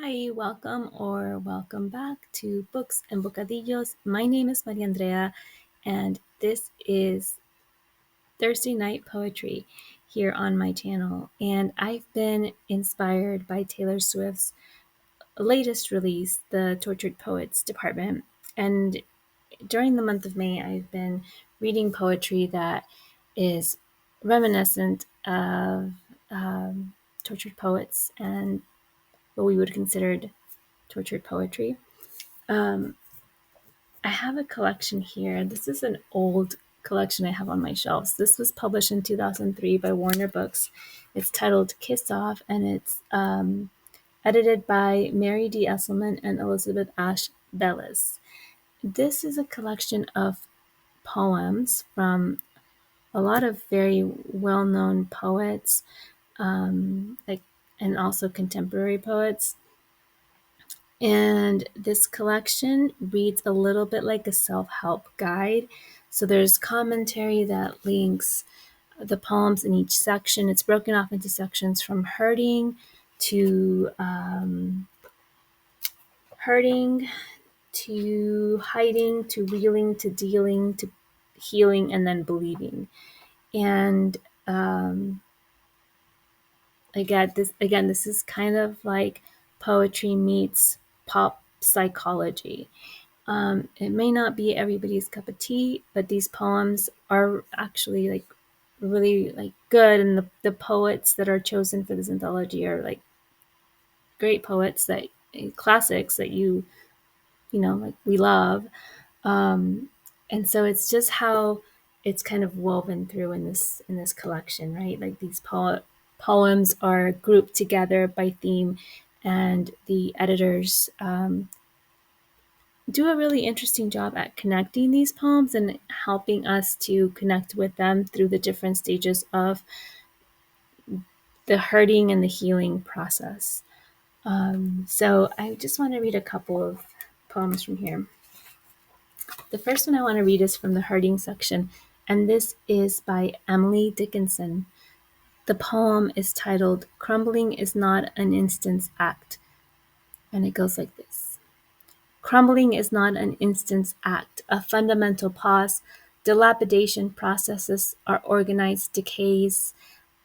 Hi, welcome back to Books and Bocadillos. My name is Mariandrea, and this is Thursday Night Poetry here on my channel. And I've been inspired by Taylor Swift's latest release, the Tortured Poets Department. And during the month of May, I've been reading poetry that is reminiscent of tortured poets and what we would consider tortured poetry. Um, I have a collection here. This is an old collection I have on my shelves. This was published in 2003 by Warner Books. It's titled Kiss Off, and it's edited by Mary D. Esselman and Elizabeth Ash Velez. This is a collection of poems from a lot of very well-known poets, and also contemporary poets. And this collection reads a little bit like a self-help guide. So there's commentary that links the poems in each section. It's broken off into sections from hurting to hiding to reeling to dealing to healing and then believing. And this is kind of like poetry meets pop psychology. It may not be everybody's cup of tea, but these poems are actually like really like good, and the poets that are chosen for this anthology are like great poets that classics that you know like we love. And so it's just how it's kind of woven through in this collection, right? Like these poems are grouped together by theme, and the editors do a really interesting job at connecting these poems and helping us to connect with them through the different stages of the hurting and the healing process. So I just want to read a couple of poems from here. The first one I want to read is from the hurting section, and this is by Emily Dickinson. The poem is titled Crumbling is Not an Instance Act, and it goes like this. Crumbling is not an instance act, a fundamental pause. Dilapidation processes are organized decays.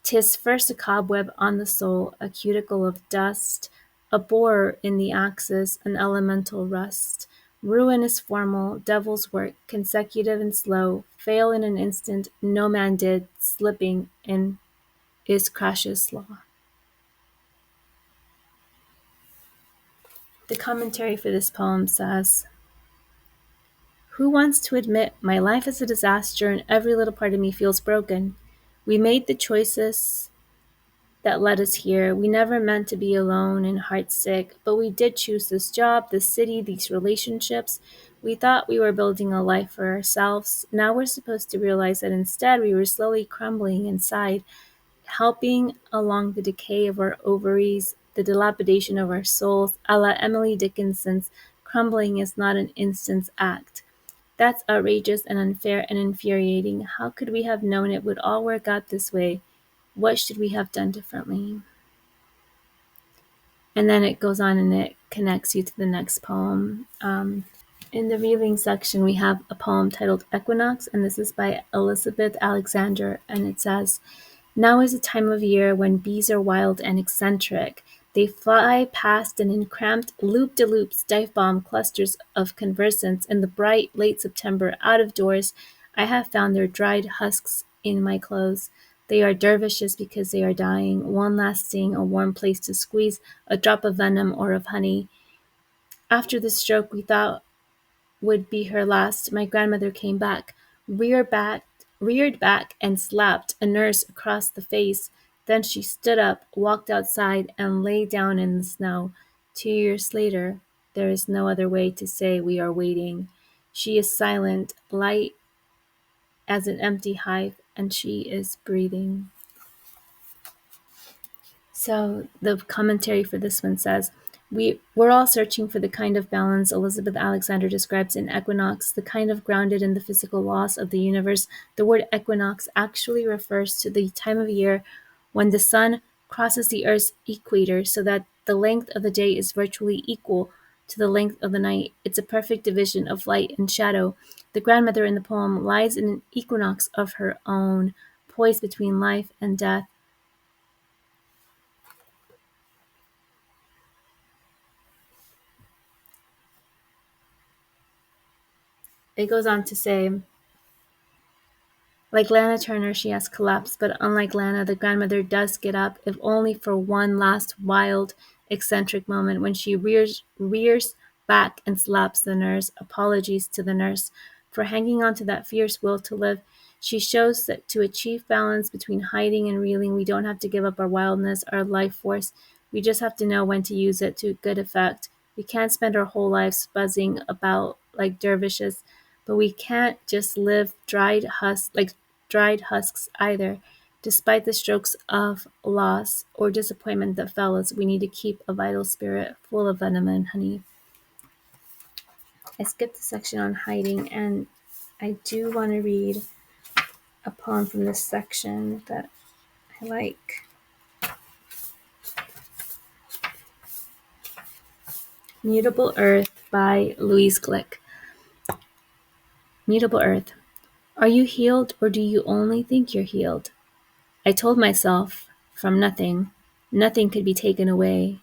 'Tis first a cobweb on the soul, a cuticle of dust, a borer in the axis, an elemental rust. Ruin is formal, devil's work, consecutive and slow, fail in an instant, no man did, slipping in is crash's law. The commentary for this poem says, who wants to admit my life is a disaster and every little part of me feels broken? We made the choices that led us here. We never meant to be alone and heartsick, but we did choose this job, this city, these relationships. We thought we were building a life for ourselves. Now we're supposed to realize that instead we were slowly crumbling inside, helping along the decay of our ovaries, the dilapidation of our souls, a la Emily Dickinson's Crumbling is not an instance act. That's outrageous and unfair and infuriating. How could we have known it would all work out this way? What should we have done differently? And then it goes on and it connects you to the next poem. In the reeling section, we have a poem titled Equinox, and this is by Elizabeth Alexandra, and it says, now is a time of year when bees are wild and eccentric. They fly past and in cramped loop-de-loops dive bomb clusters of conversants in the bright late September out of doors. I have found their dried husks in my clothes. They are dervishes because they are dying, one last sting, a warm place to squeeze a drop of venom or of honey. After the stroke we thought would be her last, my grandmother came back, reared back and slapped a nurse across the face. Then she stood up, walked outside, and lay down in the snow. 2 years later, there is no other way to say we are waiting. She is silent, light as an empty hive, and she is breathing. So the commentary for this one says, we're all searching for the kind of balance Elizabeth Alexander describes in Equinox, the kind of grounded in the physical laws of the universe. The word equinox actually refers to the time of year when the sun crosses the Earth's equator so that The length of the day is virtually equal to the length of the night. It's a perfect division of light and shadow. The grandmother in the poem lies in an equinox of her own, poised between life and death. It goes on to say, like Lana Turner, she has collapsed, but unlike Lana, the grandmother does get up, if only for one last wild, eccentric moment when she rears back and slaps the nurse. Apologies to the nurse for hanging on to that fierce will to live. She shows that to achieve balance between hiding and reeling, we don't have to give up our wildness, our life force. We just have to know when to use it to good effect. We can't spend our whole lives buzzing about like dervishes, but we can't just live dried husks either. Despite the strokes of loss or disappointment that fell us, we need to keep a vital spirit full of venom and honey. I skipped the section on hiding, and I do want to read a poem from this section that I like. Mutable Earth by Louise Gluck. Mutable Earth. Are you healed, or do you only think you're healed? I told myself, from nothing, nothing could be taken away.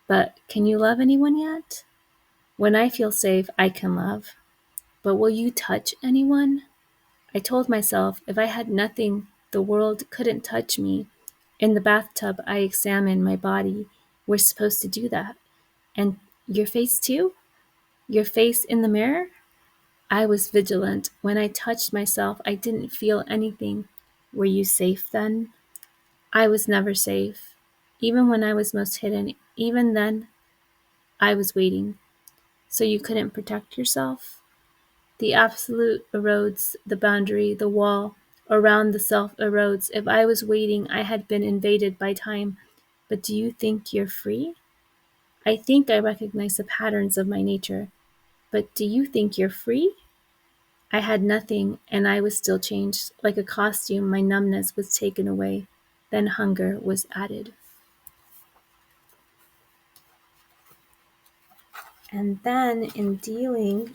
But can you love anyone yet? When I feel safe, I can love. But will you touch anyone? I told myself if I had nothing, the world couldn't touch me. In the bathtub, I examined my body. We're supposed to do that. And your face too? Your face in the mirror? I was vigilant. When I touched myself, I didn't feel anything. Were you safe then? I was never safe. Even when I was most hidden, even then, I was waiting. So you couldn't protect yourself? The absolute erodes the boundary, the wall around the self erodes. If I was waiting, I had been invaded by time. But do you think you're free? I think I recognize the patterns of my nature. But do you think you're free? I had nothing, and I was still changed. Like a costume, my numbness was taken away. Then hunger was added. And then in dealing,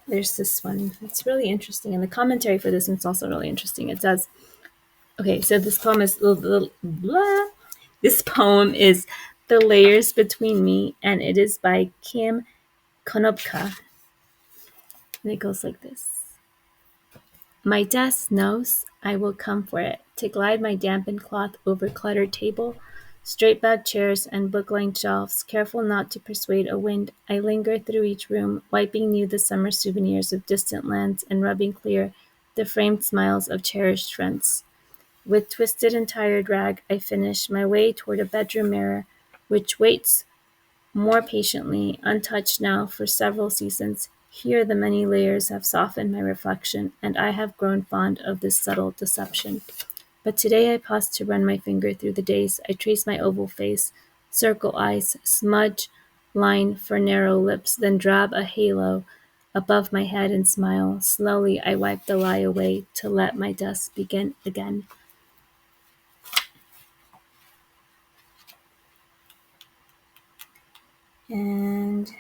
there's this one. It's really interesting. And the commentary for this one's also really interesting. It says, okay, so this poem is This poem is The Layers Between Me, and it is by Kim Konopka. And it goes like this. My desk knows I will come for it, to glide my dampened cloth over cluttered table, straight-backed chairs and book-lined shelves, careful not to persuade a wind. I linger through each room, wiping new the summer souvenirs of distant lands and rubbing clear the framed smiles of cherished friends. With twisted and tired rag, I finish my way toward a bedroom mirror, which waits more patiently, untouched now for several seasons. Here the many layers have softened my reflection, and I have grown fond of this subtle deception. But today I pause to run my finger through the days. I trace my oval face, circle eyes, smudge line for narrow lips, then drab a halo above my head and smile. Slowly I wipe the lie away to let my dust begin again. And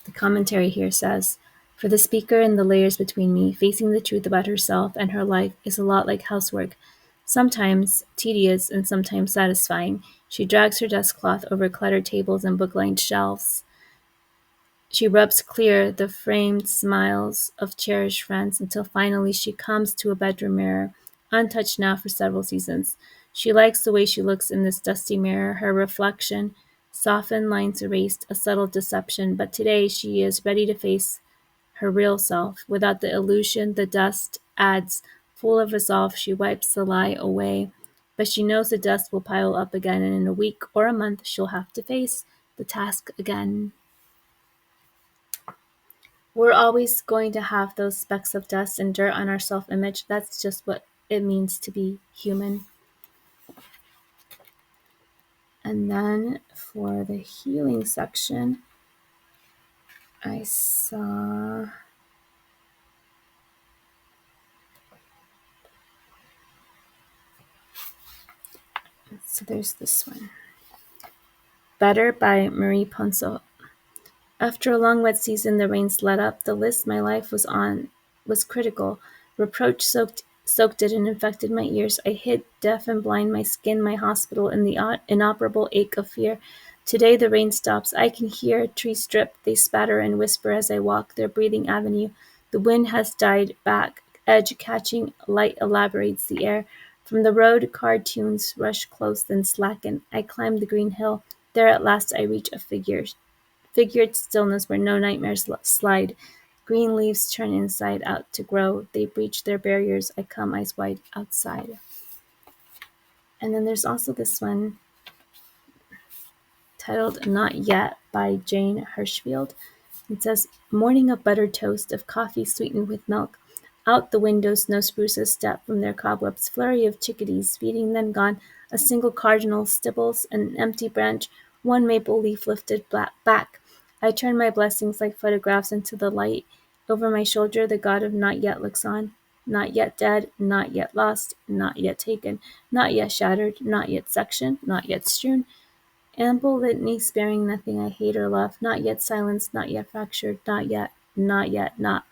the commentary here says, for the speaker and the layers between me, facing the truth about herself and her life is a lot like housework, sometimes tedious and sometimes satisfying. She drags her desk cloth over cluttered tables and book-lined shelves. She rubs clear the framed smiles of cherished friends until finally she comes to a bedroom mirror, untouched now for several seasons. She likes the way she looks in this dusty mirror, her reflection, softened lines erased, a subtle deception, but today she is ready to face her real self. Without the illusion, the dust adds. Full of resolve, she wipes the lie away, but she knows the dust will pile up again, and in a week or a month she'll have to face the task again. We're always going to have those specks of dust and dirt on our self-image. That's just what it means to be human. And then for the healing section, I saw So there's this one. Better by Marie Ponsot. After a long wet season, the rains let up. The list my life was on was critical. Reproach soaked it and infected my ears. I hid, deaf and blind, my skin, my hospital, in the inoperable ache of fear. Today the rain stops. I can hear trees drip. They spatter and whisper as I walk their breathing avenue. The wind has died back. Edge-catching light elaborates the air. From the road, car tunes rush close, then slacken. I climb the green hill. There at last I reach a figured stillness where no nightmares slide. Green leaves turn inside out to grow. They breach their barriers. I come eyes wide outside. And then there's also this one titled Not Yet by Jane Hirshfield. It says, morning of buttered toast, of coffee sweetened with milk. Out the window snow spruces step from their cobwebs, flurry of chickadees, feeding then gone, a single cardinal stibbles, an empty branch, one maple leaf lifted back. I turn my blessings like photographs into the light. Over my shoulder the god of not yet looks on. Not yet dead, not yet lost, not yet taken, not yet shattered, not yet sectioned, not yet strewn. Ample litany sparing nothing I hate or love, not yet silenced, not yet fractured, not yet, not yet, not.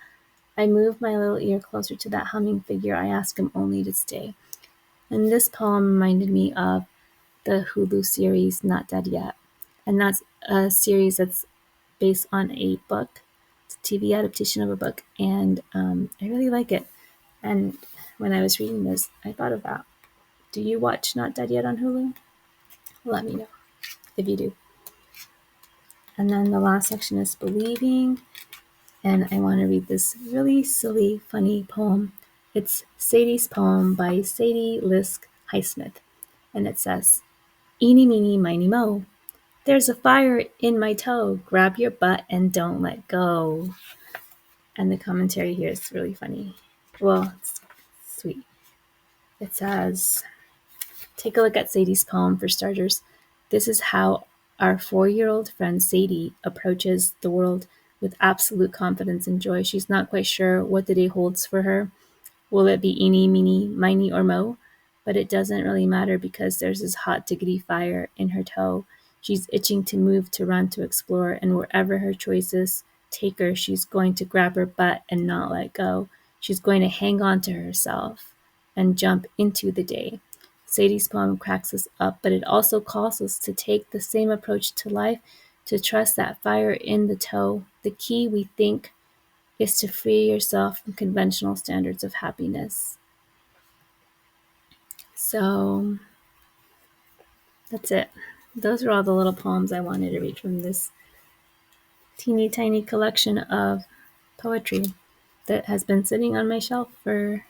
I move my little ear closer to that humming figure. I ask him only to stay. And this poem reminded me of the Hulu series Not Dead Yet. And that's a series that's based on a book. It's a TV adaptation of a book. And I really like it. And when I was reading this, I thought of that. Do you watch Not Dead Yet on Hulu? Let me know if you do. And then the last section is Believing. And I want to read this really silly, funny poem. It's Sadie's poem by Sadie, Lisk, Highsmith. And it says, eeny, meeny, miny, mo. There's a fire in my toe. Grab your butt and don't let go. And the commentary here is really funny. Well, it's sweet. It says, take a look at Sadie's poem for starters. This is how our 4-year-old friend Sadie approaches the world with absolute confidence and joy. She's not quite sure what the day holds for her. Will it be eeny, meeny, miny, or mo? But it doesn't really matter because there's this hot diggity fire in her toe. She's itching to move, to run, to explore, and wherever her choices take her, she's going to grab her butt and not let go. She's going to hang on to herself and jump into the day. Sadie's poem cracks us up, but it also calls us to take the same approach to life, to trust that fire in the toe. The key, we think, is to free yourself from conventional standards of happiness. So that's it. Those are all the little poems I wanted to read from this teeny tiny collection of poetry that has been sitting on my shelf for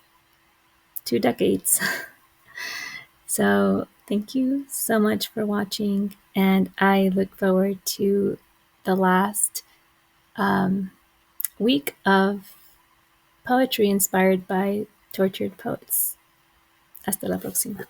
2 decades. So thank you so much for watching, and I look forward to the last week of poetry inspired by tortured poets. Hasta la próxima.